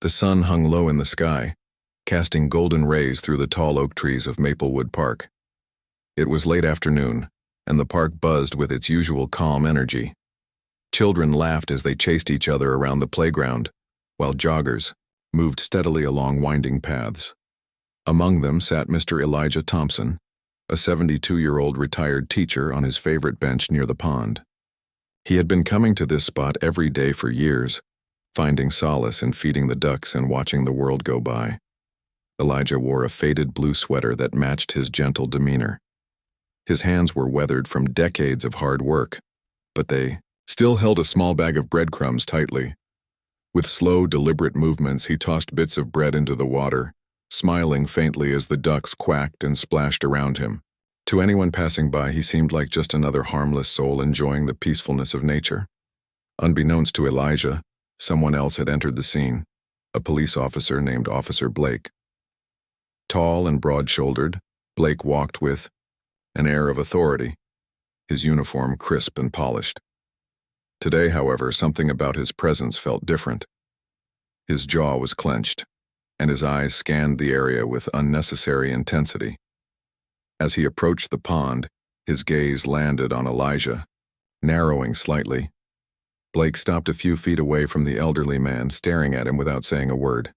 The sun hung low in the sky, casting golden rays through the tall oak trees of Maplewood Park. It was late afternoon, and the park buzzed with its usual calm energy. Children laughed as they chased each other around the playground, while joggers moved steadily along winding paths. Among them sat Mr. Elijah Thompson, a 72-year-old retired teacher on his favorite bench near the pond. He had been coming to this spot every day for years, finding solace in feeding the ducks and watching the world go by. Elijah wore a faded blue sweater that matched his gentle demeanor. His hands were weathered from decades of hard work, but they still held a small bag of breadcrumbs tightly. With slow, deliberate movements, he tossed bits of bread into the water, smiling faintly as the ducks quacked and splashed around him. To anyone passing by, he seemed like just another harmless soul enjoying the peacefulness of nature. Unbeknownst to Elijah, someone else had entered the scene, a police officer named Officer Blake. Tall and broad-shouldered, Blake walked with an air of authority, his uniform crisp and polished. Today, however, something about his presence felt different. His jaw was clenched, and his eyes scanned the area with unnecessary intensity. As he approached the pond, his gaze landed on Elijah, narrowing slightly. Blake stopped a few feet away from the elderly man, staring at him without saying a word.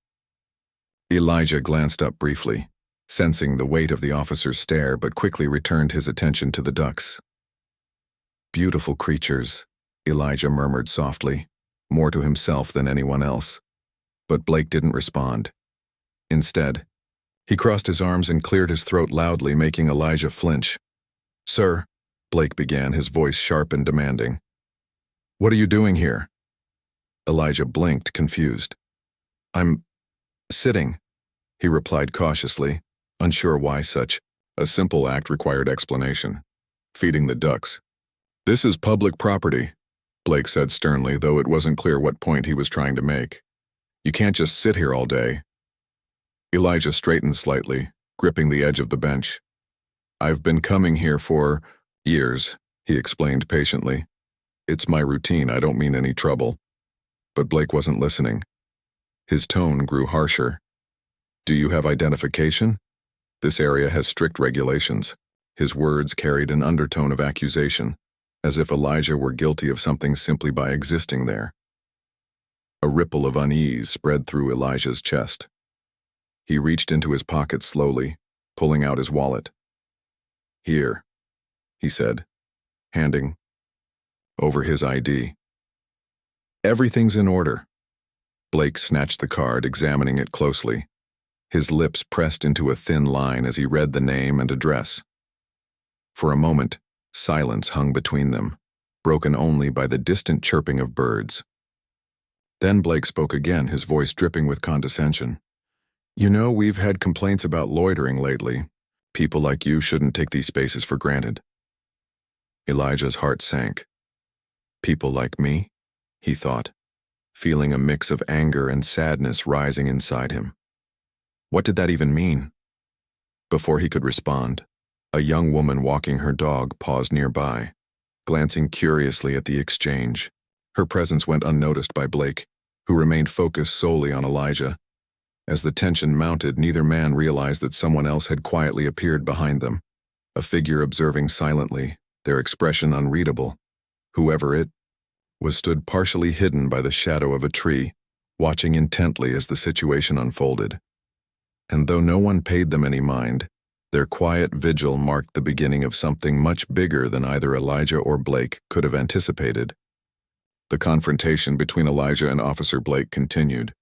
Elijah glanced up briefly, sensing the weight of the officer's stare, but quickly returned his attention to the ducks. "Beautiful creatures," Elijah murmured softly, more to himself than anyone else. But Blake didn't respond. Instead, he crossed his arms and cleared his throat loudly, making Elijah flinch. "Sir," Blake began, his voice sharp and demanding. "What are you doing here?" Elijah blinked, confused. "I'm sitting," he replied cautiously, unsure why such a simple act required explanation. "Feeding the ducks." "This is public property," Blake said sternly, though it wasn't clear what point he was trying to make. "You can't just sit here all day." Elijah straightened slightly, gripping the edge of the bench. "I've been coming here for years," he explained patiently. "It's my routine, I don't mean any trouble." But Blake wasn't listening. His tone grew harsher. "Do you have identification? This area has strict regulations." His words carried an undertone of accusation, as if Elijah were guilty of something simply by existing there. A ripple of unease spread through Elijah's chest. He reached into his pocket slowly, pulling out his wallet. "Here," he said, handing over his ID. "Everything's in order." Blake snatched the card, examining it closely. His lips pressed into a thin line as he read the name and address. For a moment, silence hung between them, broken only by the distant chirping of birds. Then Blake spoke again, his voice dripping with condescension. "You know, we've had complaints about loitering lately. People like you shouldn't take these spaces for granted." Elijah's heart sank. "People like me?" he thought, feeling a mix of anger and sadness rising inside him. What did that even mean? Before he could respond, a young woman walking her dog paused nearby, glancing curiously at the exchange. Her presence went unnoticed by Blake, who remained focused solely on Elijah. As the tension mounted, neither man realized that someone else had quietly appeared behind them, a figure observing silently, their expression unreadable. Whoever it was stood partially hidden by the shadow of a tree, watching intently as the situation unfolded. And though no one paid them any mind, their quiet vigil marked the beginning of something much bigger than either Elijah or Blake could have anticipated. The confrontation between Elijah and Officer Blake continued.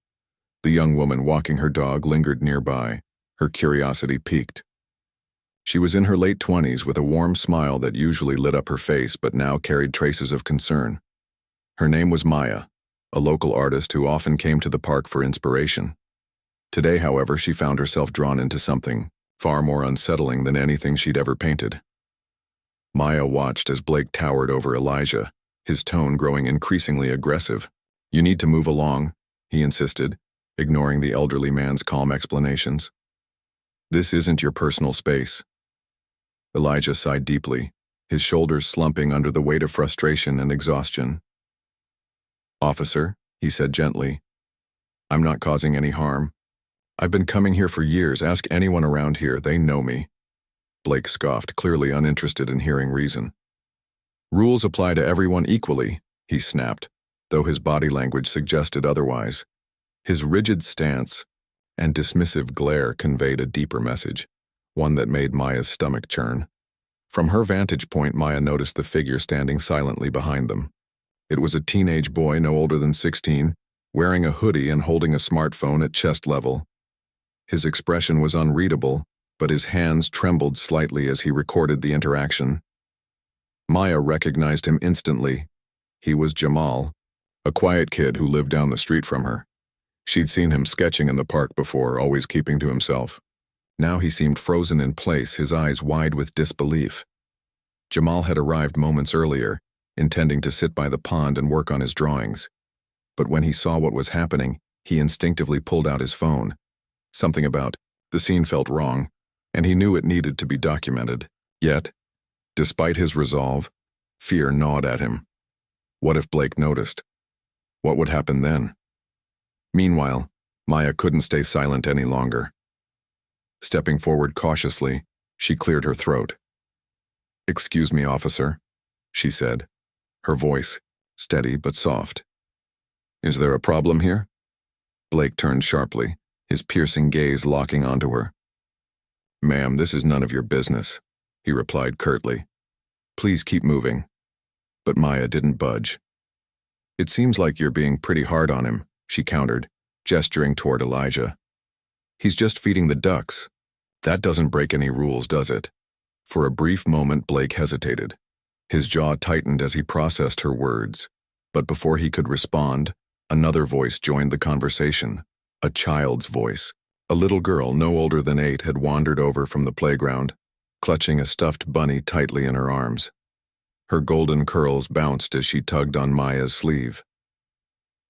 The young woman walking her dog lingered nearby, her curiosity piqued. She was in her late 20s with a warm smile that usually lit up her face but now carried traces of concern. Her name was Maya, a local artist who often came to the park for inspiration. Today, however, she found herself drawn into something far more unsettling than anything she'd ever painted. Maya watched as Blake towered over Elijah, his tone growing increasingly aggressive. "You need to move along," he insisted, ignoring the elderly man's calm explanations. "This isn't your personal space." Elijah sighed deeply, his shoulders slumping under the weight of frustration and exhaustion. "Officer," he said gently, I'm not causing any harm. I've been coming here for years. Ask anyone around here, they know me. Blake scoffed, clearly uninterested in hearing reason. Rules apply to everyone equally, he snapped, though his body language suggested otherwise. His rigid stance and dismissive glare conveyed a deeper message, one that made Maya's stomach churn. From her vantage point, Maya noticed the figure standing silently behind them. It was a teenage boy no older than 16, wearing a hoodie and holding a smartphone at chest level. His expression was unreadable, but his hands trembled slightly as he recorded the interaction. Maya recognized him instantly. He was Jamal, a quiet kid who lived down the street from her. She'd seen him sketching in the park before, always keeping to himself. Now he seemed frozen in place, his eyes wide with disbelief. Jamal had arrived moments earlier, intending to sit by the pond and work on his drawings. But when he saw what was happening, he instinctively pulled out his phone. Something about the scene felt wrong, and he knew it needed to be documented. Yet, despite his resolve, fear gnawed at him. What if Blake noticed? What would happen then? Meanwhile, Maya couldn't stay silent any longer. Stepping forward cautiously, she cleared her throat. "Excuse me, officer," she said, her voice steady but soft. "Is there a problem here?" Blake turned sharply, his piercing gaze locking onto her. "Ma'am, this is none of your business," he replied curtly. "Please keep moving." But Maya didn't budge. "It seems like you're being pretty hard on him," she countered, gesturing toward Elijah. "He's just feeding the ducks. That doesn't break any rules, does it?" For a brief moment, Blake hesitated. His jaw tightened as he processed her words. But before he could respond, another voice joined the conversation. A child's voice. A little girl no older than 8 had wandered over from the playground, clutching a stuffed bunny tightly in her arms. Her golden curls bounced as she tugged on Maya's sleeve.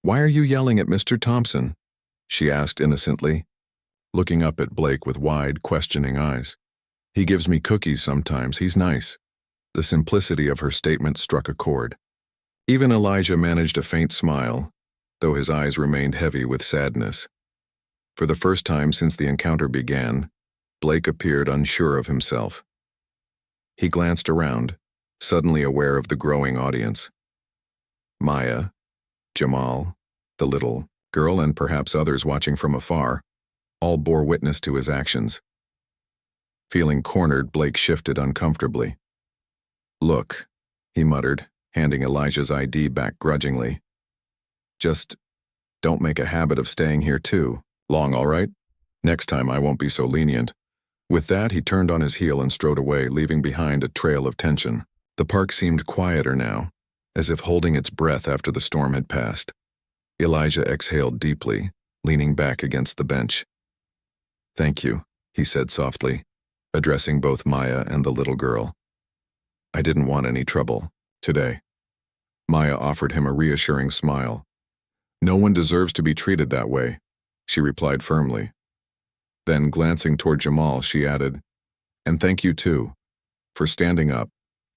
"Why are you yelling at Mr. Thompson?" she asked innocently, looking up at Blake with wide, questioning eyes. "He gives me cookies sometimes. He's nice." The simplicity of her statement struck a chord. Even Elijah managed a faint smile, though his eyes remained heavy with sadness. For the first time since the encounter began, Blake appeared unsure of himself. He glanced around, suddenly aware of the growing audience. Maya, Jamal, the little girl, and perhaps others watching from afar, all bore witness to his actions. Feeling cornered, Blake shifted uncomfortably. "Look," he muttered, handing Elijah's ID back grudgingly. "Just don't make a habit of staying here too long, all right? Next time I won't be so lenient." With that, he turned on his heel and strode away, leaving behind a trail of tension. The park seemed quieter now, as if holding its breath after the storm had passed. Elijah exhaled deeply, leaning back against the bench. "Thank you," he said softly, addressing both Maya and the little girl. "I didn't want any trouble today." Maya offered him a reassuring smile. "No one deserves to be treated that way," she replied firmly. Then, glancing toward Jamal, she added, "And thank you too, for standing up,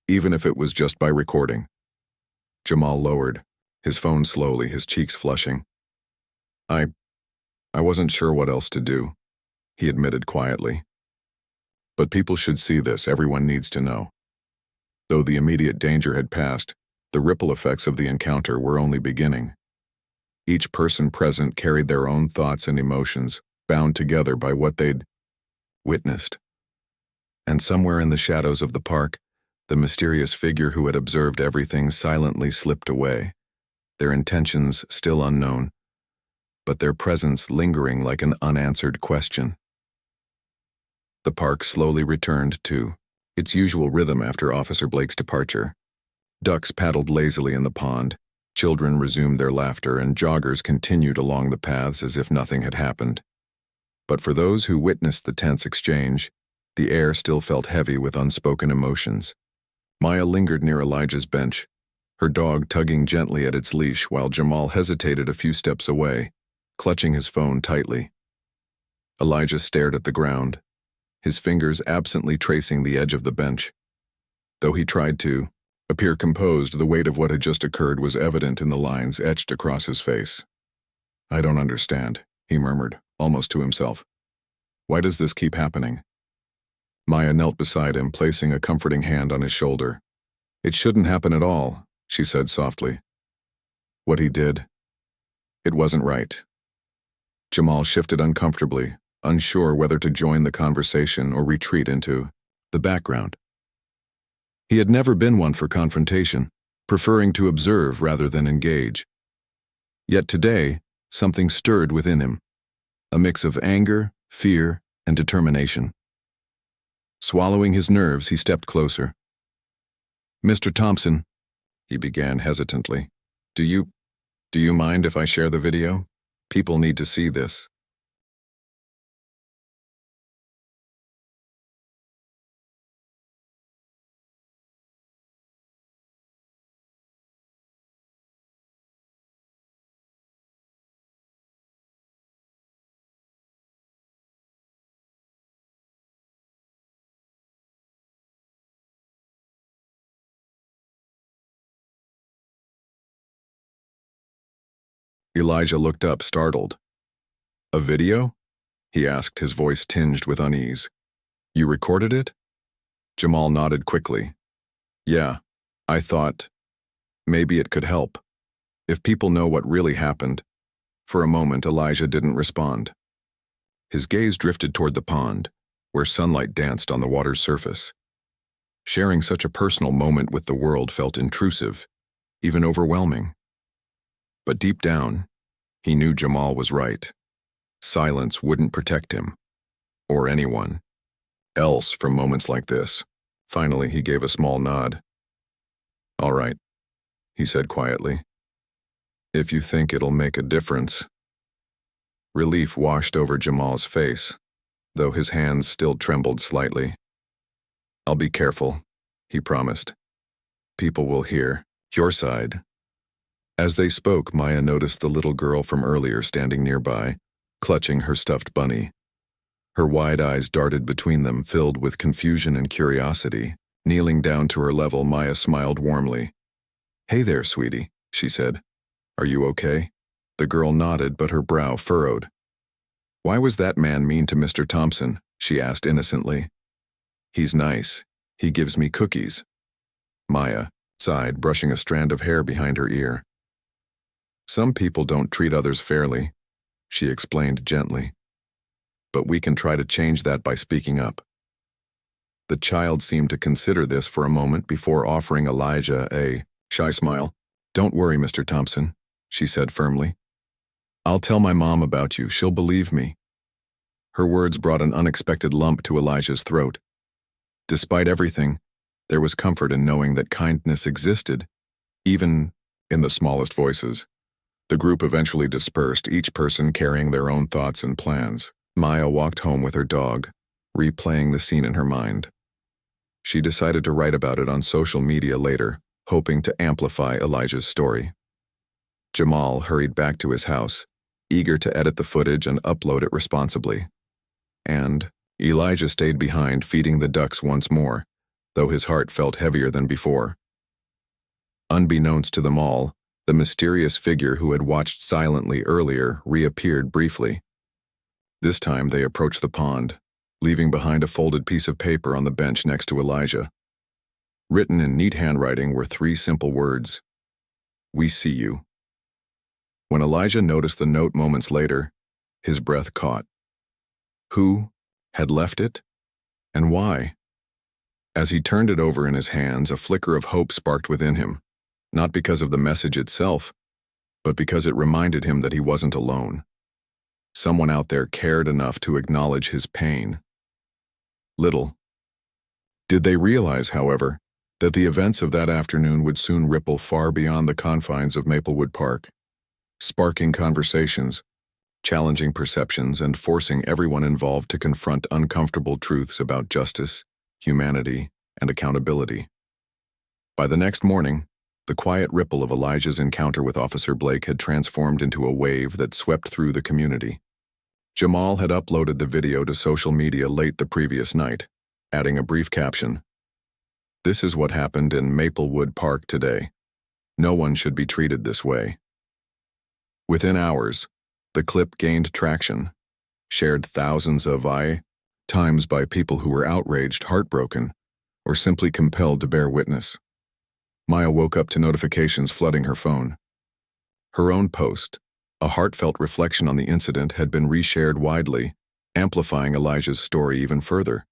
even if it was just by recording." Jamal lowered, his phone slowly, his cheeks flushing. I wasn't sure what else to do," he admitted quietly. "But people should see this, everyone needs to know." Though the immediate danger had passed, the ripple effects of the encounter were only beginning. Each person present carried their own thoughts and emotions, bound together by what they'd witnessed. And somewhere in the shadows of the park, the mysterious figure who had observed everything silently slipped away, their intentions still unknown, but their presence lingering like an unanswered question. The park slowly returned to its usual rhythm after Officer Blake's departure. Ducks paddled lazily in the pond, children resumed their laughter, and joggers continued along the paths as if nothing had happened. But for those who witnessed the tense exchange, the air still felt heavy with unspoken emotions. Maya lingered near Elijah's bench, her dog tugging gently at its leash while Jamal hesitated a few steps away, clutching his phone tightly. Elijah stared at the ground, his fingers absently tracing the edge of the bench. Though he tried to appear composed, the weight of what had just occurred was evident in the lines etched across his face. I don't understand, he murmured, almost to himself. Why does this keep happening? Maya knelt beside him, placing a comforting hand on his shoulder. It shouldn't happen at all, she said softly. What he did, it wasn't right. Jamal shifted uncomfortably, unsure whether to join the conversation or retreat into the background. He had never been one for confrontation, preferring to observe rather than engage. Yet today, something stirred within him, a mix of anger, fear, and determination. Swallowing his nerves, he stepped closer. Mr. Thompson, he began hesitantly, do you mind if I share the video? People need to see this. Elijah looked up, startled. A video? He asked, his voice tinged with unease. You recorded it? Jamal nodded quickly. Yeah, I thought maybe it could help. If people know what really happened. For a moment, Elijah didn't respond. His gaze drifted toward the pond, where sunlight danced on the water's surface. Sharing such a personal moment with the world felt intrusive, even overwhelming. But deep down, he knew Jamal was right. Silence wouldn't protect him, or anyone else from moments like this. Finally, he gave a small nod. All right, he said quietly. If you think it'll make a difference. Relief washed over Jamal's face, though his hands still trembled slightly. I'll be careful, he promised. People will hear your side. As they spoke, Maya noticed the little girl from earlier standing nearby, clutching her stuffed bunny. Her wide eyes darted between them, filled with confusion and curiosity. Kneeling down to her level, Maya smiled warmly. Hey there, sweetie, she said. Are you okay? The girl nodded, but her brow furrowed. Why was that man mean to Mr. Thompson? She asked innocently. He's nice. He gives me cookies. Maya sighed, brushing a strand of hair behind her ear. Some people don't treat others fairly, she explained gently. But we can try to change that by speaking up. The child seemed to consider this for a moment before offering Elijah a shy smile. Don't worry, Mr. Thompson, she said firmly. I'll tell my mom about you. She'll believe me. Her words brought an unexpected lump to Elijah's throat. Despite everything, there was comfort in knowing that kindness existed, even in the smallest voices. The group eventually dispersed, each person carrying their own thoughts and plans. Maya walked home with her dog, replaying the scene in her mind. She decided to write about it on social media later, hoping to amplify Elijah's story. Jamal hurried back to his house, eager to edit the footage and upload it responsibly. And Elijah stayed behind, feeding the ducks once more, though his heart felt heavier than before. Unbeknownst to them all, the mysterious figure who had watched silently earlier reappeared briefly. This time they approached the pond, leaving behind a folded piece of paper on the bench next to Elijah. Written in neat handwriting were 3 simple words. We see you. When Elijah noticed the note moments later, his breath caught. Who had left it? And why? As he turned it over in his hands, a flicker of hope sparked within him. Not because of the message itself, but because it reminded him that he wasn't alone. Someone out there cared enough to acknowledge his pain. Little did they realize, however, that the events of that afternoon would soon ripple far beyond the confines of Maplewood Park, sparking conversations, challenging perceptions, and forcing everyone involved to confront uncomfortable truths about justice, humanity, and accountability. By the next morning, the quiet ripple of Elijah's encounter with Officer Blake had transformed into a wave that swept through the community. Jamal had uploaded the video to social media late the previous night, adding a brief caption. This is what happened in Maplewood Park today. No one should be treated this way. Within hours, The clip gained traction, shared thousands of times by people who were outraged, heartbroken, or simply compelled to bear witness. Maya woke up to notifications flooding her phone. Her own post, a heartfelt reflection on the incident, had been reshared widely, amplifying Elijah's story even further.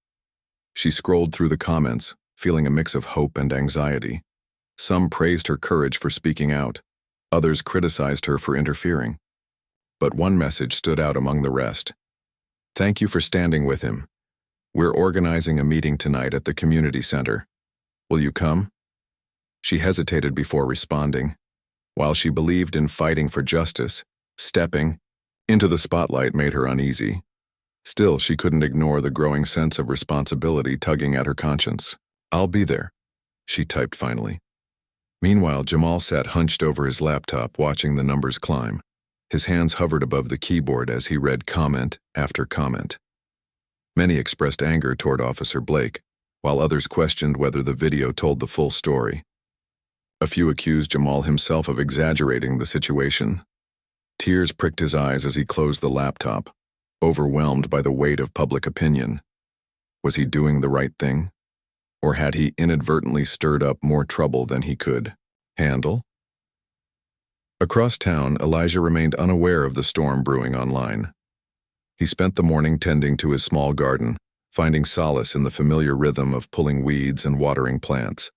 She scrolled through the comments, feeling a mix of hope and anxiety. Some praised her courage for speaking out, others criticized her for interfering. But one message stood out among the rest. "Thank you for standing with him. We're organizing a meeting tonight at the community center. Will you come?" She hesitated before responding. While she believed in fighting for justice, stepping into the spotlight made her uneasy. Still, she couldn't ignore the growing sense of responsibility tugging at her conscience. "I'll be there," she typed finally. Meanwhile, Jamal sat hunched over his laptop, watching the numbers climb. His hands hovered above the keyboard as he read comment after comment. Many expressed anger toward Officer Blake, while others questioned whether the video told the full story. A few accused Jamal himself of exaggerating the situation. Tears pricked his eyes as he closed the laptop, overwhelmed by the weight of public opinion. Was he doing the right thing? Or had he inadvertently stirred up more trouble than he could handle? Across town, Elijah remained unaware of the storm brewing online. He spent the morning tending to his small garden, finding solace in the familiar rhythm of pulling weeds and watering plants.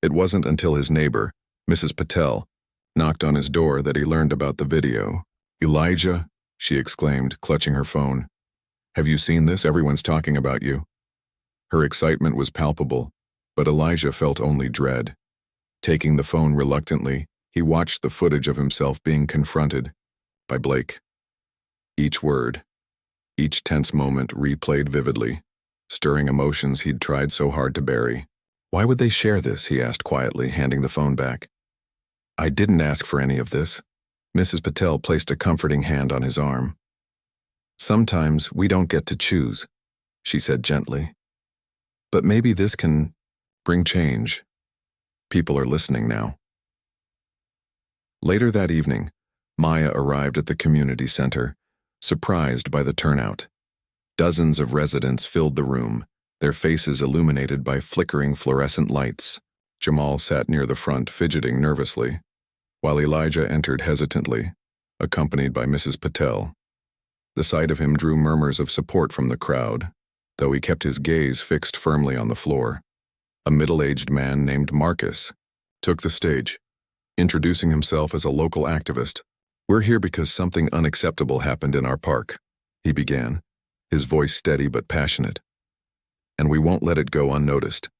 It wasn't until his neighbor, Mrs. Patel, knocked on his door that he learned about the video. "Elijah," she exclaimed, clutching her phone. "Have you seen this? Everyone's talking about you." Her excitement was palpable, but Elijah felt only dread. Taking the phone reluctantly, he watched the footage of himself being confronted by Blake. Each word, each tense moment replayed vividly, stirring emotions he'd tried so hard to bury. "Why would they share this?" he asked quietly, handing the phone back. "I didn't ask for any of this." Mrs. Patel placed a comforting hand on his arm. "Sometimes we don't get to choose," she said gently. "But maybe this can bring change. People are listening now." Later that evening, Maya arrived at the community center, surprised by the turnout. Dozens of residents filled the room, their faces illuminated by flickering fluorescent lights. Jamal sat near the front, fidgeting nervously, while Elijah entered hesitantly, accompanied by Mrs. Patel. The sight of him drew murmurs of support from the crowd, though he kept his gaze fixed firmly on the floor. A middle-aged man named Marcus took the stage, introducing himself as a local activist. "We're here because something unacceptable happened in our park," he began, his voice steady but passionate. "And we won't let it go unnoticed.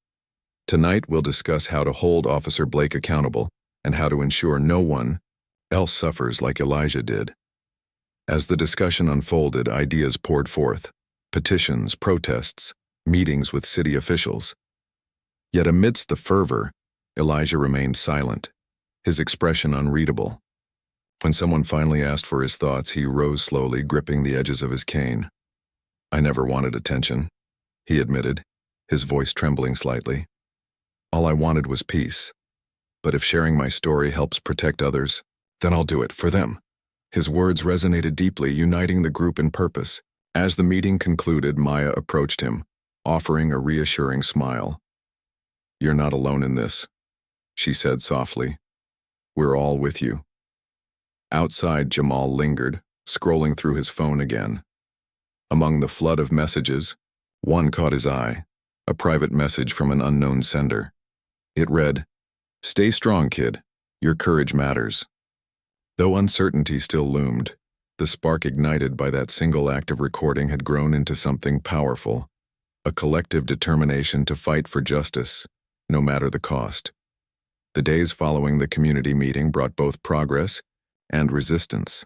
Tonight we'll discuss how to hold Officer Blake accountable and how to ensure no one else suffers like Elijah did." As the discussion unfolded, ideas poured forth: petitions, protests, meetings with city officials. Yet amidst the fervor, Elijah remained silent, his expression unreadable. When someone finally asked for his thoughts, he rose slowly, gripping the edges of his cane. "I never wanted attention," he admitted, his voice trembling slightly. "All I wanted was peace. But if sharing my story helps protect others, then I'll do it for them." His words resonated deeply, uniting the group in purpose. As the meeting concluded, Maya approached him, offering a reassuring smile. "You're not alone in this," she said softly. "We're all with you." Outside, Jamal lingered, scrolling through his phone again. Among the flood of messages, one caught his eye, a private message from an unknown sender. It read, "Stay strong, kid. Your courage matters." Though uncertainty still loomed, the spark ignited by that single act of recording had grown into something powerful, a collective determination to fight for justice, no matter the cost. The days following the community meeting brought both progress and resistance.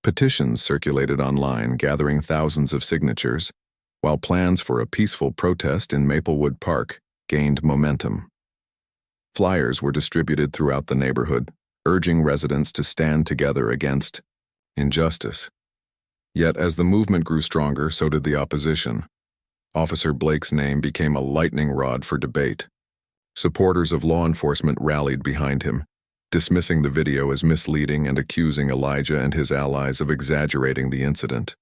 Petitions circulated online, gathering thousands of signatures, while plans for a peaceful protest in Maplewood Park gained momentum. Flyers were distributed throughout the neighborhood, urging residents to stand together against injustice. Yet as the movement grew stronger, so did the opposition. Officer Blake's name became a lightning rod for debate. Supporters of law enforcement rallied behind him, dismissing the video as misleading and accusing Elijah and his allies of exaggerating the incident.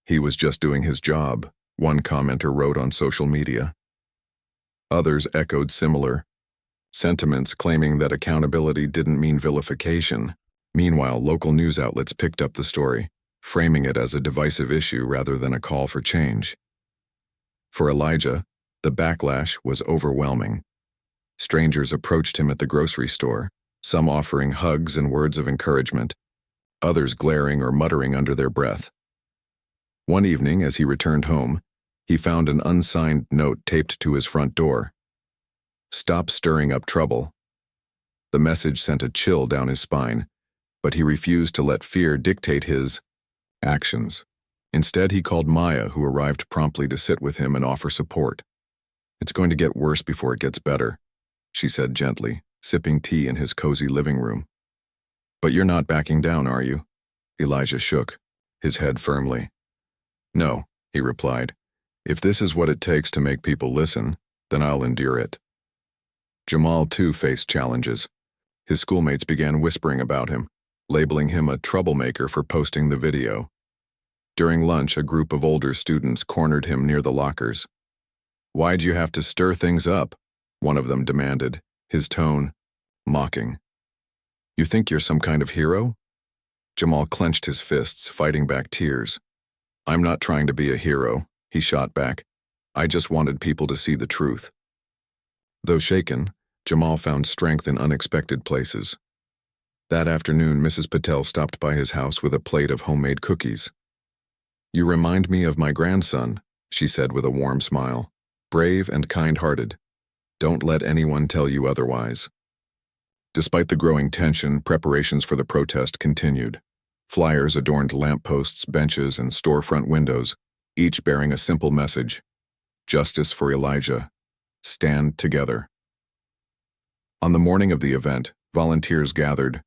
"He was just doing his job," one commenter wrote on social media. Others echoed similar sentiments, claiming that accountability didn't mean vilification. Meanwhile, local news outlets picked up the story, framing it as a divisive issue rather than a call for change. For Elijah, the backlash was overwhelming. Strangers approached him at the grocery store, some offering hugs and words of encouragement, others glaring or muttering under their breath. One evening, as he returned home, he found an unsigned note taped to his front door. "Stop stirring up trouble." The message sent a chill down his spine, but he refused to let fear dictate his actions. Instead, he called Maya, who arrived promptly to sit with him and offer support. "It's going to get worse before it gets better," she said gently, sipping tea in his cozy living room. "But you're not backing down, are you?" Elijah shook, his head firmly. "No," he replied. "If this is what it takes to make people listen, then I'll endure it." Jamal, too, faced challenges. His schoolmates began whispering about him, labeling him a troublemaker for posting the video. During lunch, a group of older students cornered him near the lockers. "Why'd you have to stir things up?" one of them demanded, his tone mocking. "You think you're some kind of hero?" Jamal clenched his fists, fighting back tears. "I'm not trying to be a hero," he shot back. "I just wanted people to see the truth." Though shaken, Jamal found strength in unexpected places. That afternoon, Mrs. Patel stopped by his house with a plate of homemade cookies. "You remind me of my grandson," she said with a warm smile. "Brave and kind-hearted. Don't let anyone tell you otherwise." Despite the growing tension, preparations for the protest continued. Flyers adorned lampposts, benches, and storefront windows, each bearing a simple message: "Justice for Elijah. Stand together." On the morning of the event, volunteers gathered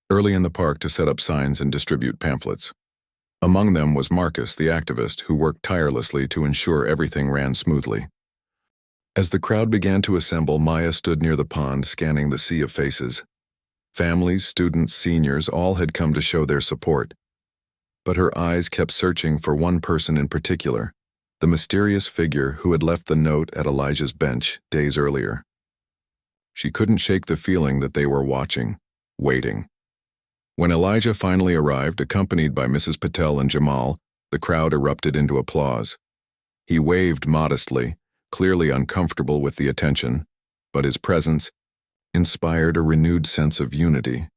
early in the park to set up signs and distribute pamphlets. Among them was Marcus, the activist, who worked tirelessly to ensure everything ran smoothly. As the crowd began to assemble, Maya stood near the pond, scanning the sea of faces. Families, students, seniors, all had come to show their support. But her eyes kept searching for one person in particular, the mysterious figure who had left the note at Elijah's bench days earlier. She couldn't shake the feeling that they were watching, waiting. When Elijah finally arrived, accompanied by Mrs. Patel and Jamal, the crowd erupted into applause. He waved modestly, clearly uncomfortable with the attention, but his presence inspired a renewed sense of unity.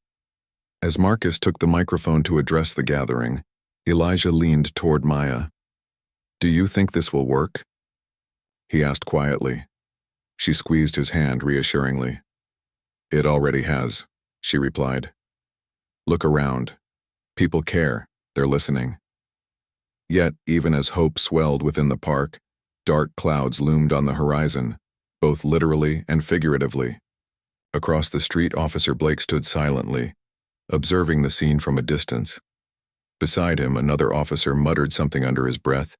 As Marcus took the microphone to address the gathering, Elijah leaned toward Maya. "Do you think this will work?" he asked quietly. She squeezed his hand reassuringly. "It already has," she replied. "Look around. People care. They're listening." Yet, even as hope swelled within the park, dark clouds loomed on the horizon, both literally and figuratively. Across the street, Officer Blake stood silently, observing the scene from a distance. Beside him, another officer muttered something under his breath,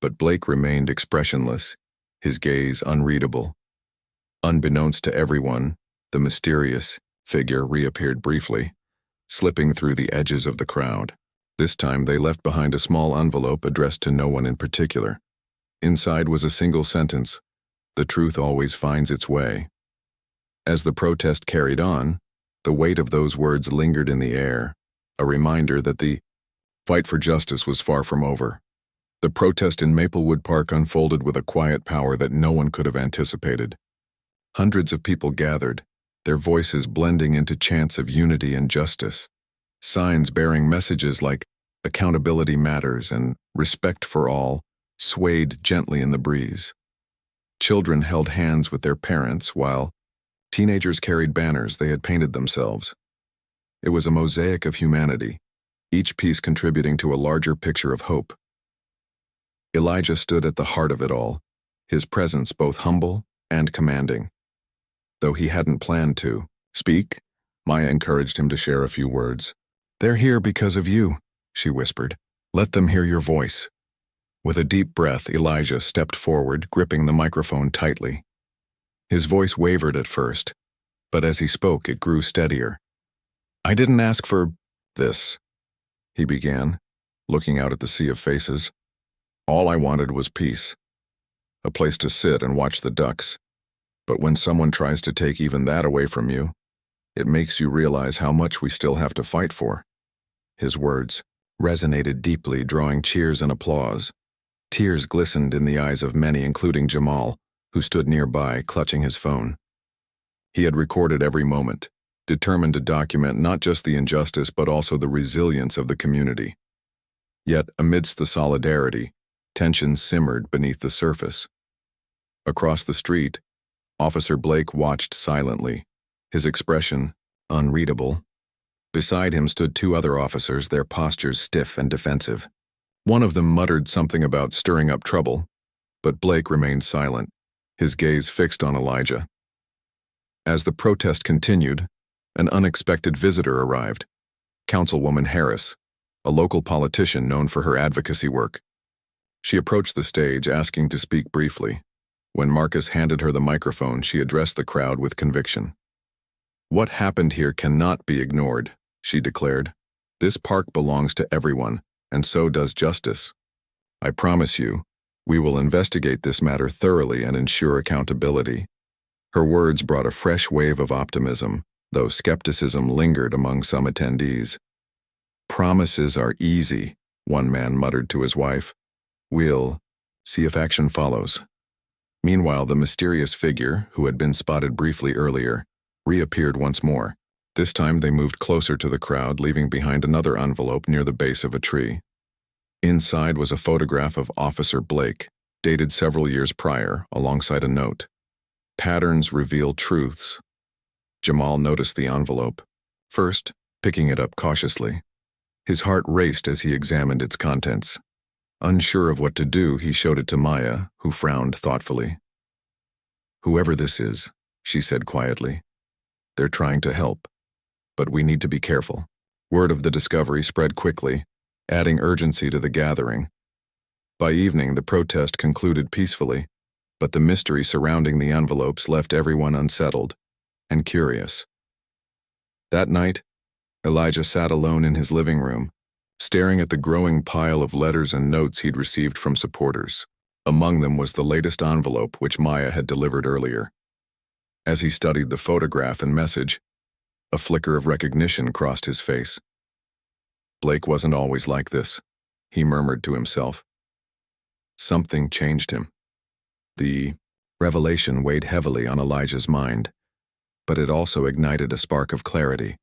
but Blake remained expressionless, his gaze unreadable. Unbeknownst to everyone, the mysterious figure reappeared briefly, slipping through the edges of the crowd. This time they left behind a small envelope addressed to no one in particular. Inside was a single sentence: "The truth always finds its way." As the protest carried on, the weight of those words lingered in the air, a reminder that the fight for justice was far from over. The protest in Maplewood Park unfolded with a quiet power that no one could have anticipated. Hundreds of people gathered, their voices blending into chants of unity and justice. Signs bearing messages like "Accountability matters" and "Respect for all" swayed gently in the breeze. Children held hands with their parents, while teenagers carried banners they had painted themselves. It was a mosaic of humanity, each piece contributing to a larger picture of hope. Elijah stood at the heart of it all, his presence both humble and commanding. Though he hadn't planned to speak, Maya encouraged him to share a few words. "They're here because of you," she whispered. "Let them hear your voice." With a deep breath, Elijah stepped forward, gripping the microphone tightly. His voice wavered at first, But as he spoke, it grew steadier. "I didn't ask for this," he began, looking out at the sea of faces. "All I wanted was peace. A place to sit and watch the ducks. But when someone tries to take even that away from you, it makes you realize how much we still have to fight for." His words resonated deeply, drawing cheers and applause. Tears glistened in the eyes of many, including Jamal, who stood nearby, clutching his phone. He had recorded every moment, determined to document not just the injustice but also the resilience of the community. Yet, amidst the solidarity, tension simmered beneath the surface. Across the street, Officer Blake watched silently, his expression unreadable. Beside him stood two other officers, their postures stiff and defensive. One of them muttered something about stirring up trouble, but Blake remained silent, his gaze fixed on Elijah. As the protest continued, an unexpected visitor arrived, Councilwoman Harris, a local politician known for her advocacy work. She approached the stage, asking to speak briefly. When Marcus handed her the microphone, she addressed the crowd with conviction. "What happened here cannot be ignored," she declared. "This park belongs to everyone, and so does justice. I promise you, we will investigate this matter thoroughly and ensure accountability." Her words brought a fresh wave of optimism, though skepticism lingered among some attendees. "Promises are easy," one man muttered to his wife. "We'll see if action follows." Meanwhile, the mysterious figure, who had been spotted briefly earlier, reappeared once more. This time they moved closer to the crowd, leaving behind another envelope near the base of a tree. Inside was a photograph of Officer Blake, dated several years prior, alongside a note. "Patterns reveal truths." Jamal noticed the envelope, first picking it up cautiously. His heart raced as he examined its contents. Unsure of what to do, he showed it to Maya, who frowned thoughtfully. "Whoever this is," she said quietly, "they're trying to help, but we need to be careful." Word of the discovery spread quickly, adding urgency to the gathering. By evening, the protest concluded peacefully, but the mystery surrounding the envelopes left everyone unsettled and curious. That night, Elijah sat alone in his living room, staring at the growing pile of letters and notes he'd received from supporters. Among them was the latest envelope, which Maya had delivered earlier. As he studied the photograph and message, a flicker of recognition crossed his face. Blake wasn't always like this, he murmured to himself. Something changed him. The revelation weighed heavily on Elijah's mind, but it also ignited a spark of clarity.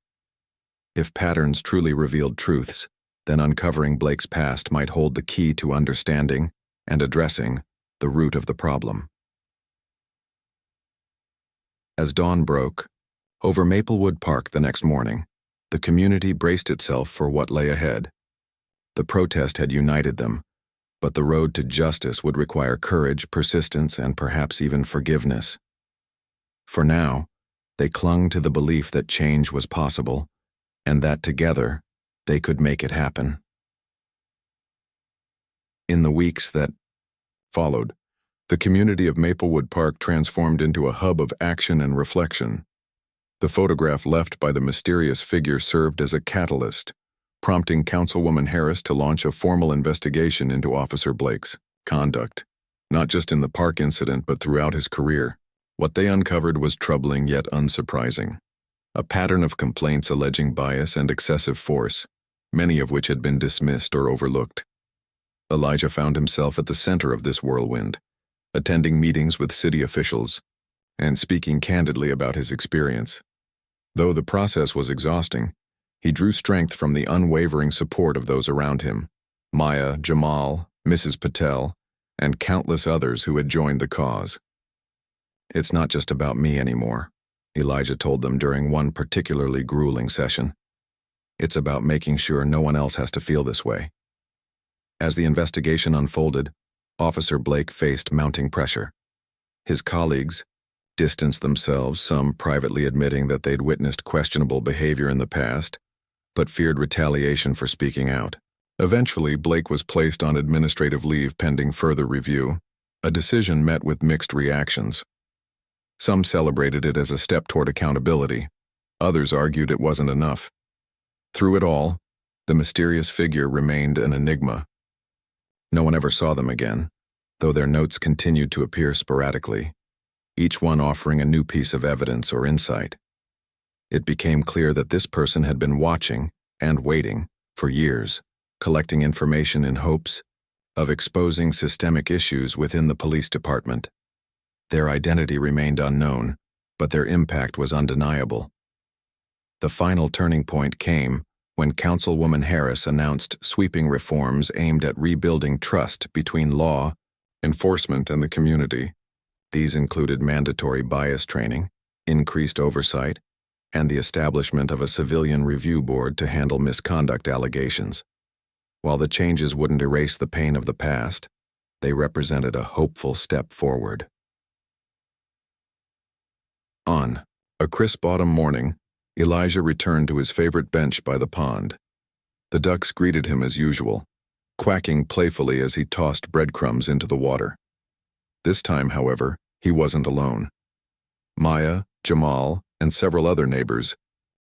If patterns truly revealed truths, then uncovering Blake's past might hold the key to understanding and addressing the root of the problem. As dawn broke, over Maplewood Park the next morning, the community braced itself for what lay ahead. The protest had united them, but the road to justice would require courage, persistence, and perhaps even forgiveness. For now, they clung to the belief that change was possible, and that together, they could make it happen. In the weeks that followed, the community of Maplewood Park transformed into a hub of action and reflection. The photograph left by the mysterious figure served as a catalyst, prompting Councilwoman Harris to launch a formal investigation into Officer Blake's conduct, not just in the park incident but throughout his career. What they uncovered was troubling yet unsurprising. A pattern of complaints alleging bias and excessive force, many of which had been dismissed or overlooked. Elijah found himself at the center of this whirlwind, attending meetings with city officials and speaking candidly about his experience. Though the process was exhausting, he drew strength from the unwavering support of those around him, Maya, Jamal, Mrs. Patel, and countless others who had joined the cause. "It's not just about me anymore," Elijah told them during one particularly grueling session. "It's about making sure no one else has to feel this way." As the investigation unfolded, Officer Blake faced mounting pressure. His colleagues distanced themselves, some privately admitting that they'd witnessed questionable behavior in the past, but feared retaliation for speaking out. Eventually, Blake was placed on administrative leave pending further review, a decision met with mixed reactions. Some celebrated it as a step toward accountability. Others argued it wasn't enough. Through it all, the mysterious figure remained an enigma. No one ever saw them again, though their notes continued to appear sporadically, each one offering a new piece of evidence or insight. It became clear that this person had been watching and waiting for years, collecting information in hopes of exposing systemic issues within the police department. Their identity remained unknown, but their impact was undeniable. The final turning point came when Councilwoman Harris announced sweeping reforms aimed at rebuilding trust between law enforcement and the community. These included mandatory bias training, increased oversight, and the establishment of a civilian review board to handle misconduct allegations. While the changes wouldn't erase the pain of the past, they represented a hopeful step forward. On a crisp autumn morning, Elijah returned to his favorite bench by the pond. The ducks greeted him as usual, quacking playfully as he tossed breadcrumbs into the water. This time, however, he wasn't alone. Maya, Jamal, and several other neighbors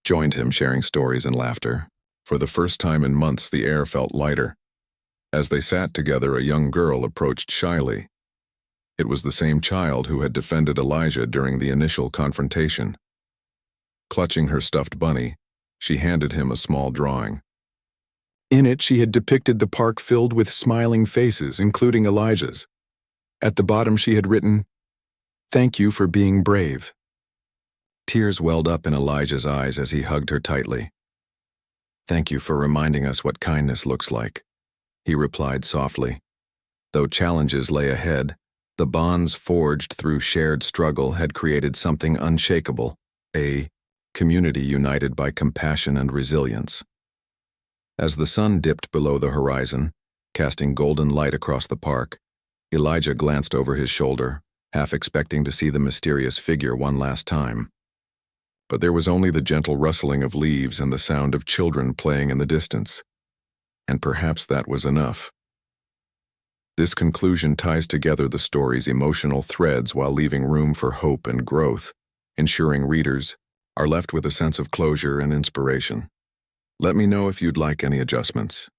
joined him, sharing stories and laughter. For the first time in months, the air felt lighter. As they sat together, a young girl approached shyly. It was the same child who had defended Elijah during the initial confrontation. Clutching her stuffed bunny, she handed him a small drawing. In it, she had depicted the park filled with smiling faces, including Elijah's. At the bottom, she had written, "Thank you for being brave." Tears welled up in Elijah's eyes as he hugged her tightly. "Thank you for reminding us what kindness looks like," he replied softly. Though challenges lay ahead, the bonds forged through shared struggle had created something unshakable, a community united by compassion and resilience. As the sun dipped below the horizon, casting golden light across the park, Elijah glanced over his shoulder, half expecting to see the mysterious figure one last time. But there was only the gentle rustling of leaves and the sound of children playing in the distance. And perhaps that was enough. This conclusion ties together the story's emotional threads while leaving room for hope and growth, ensuring readers are left with a sense of closure and inspiration. Let me know if you'd like any adjustments.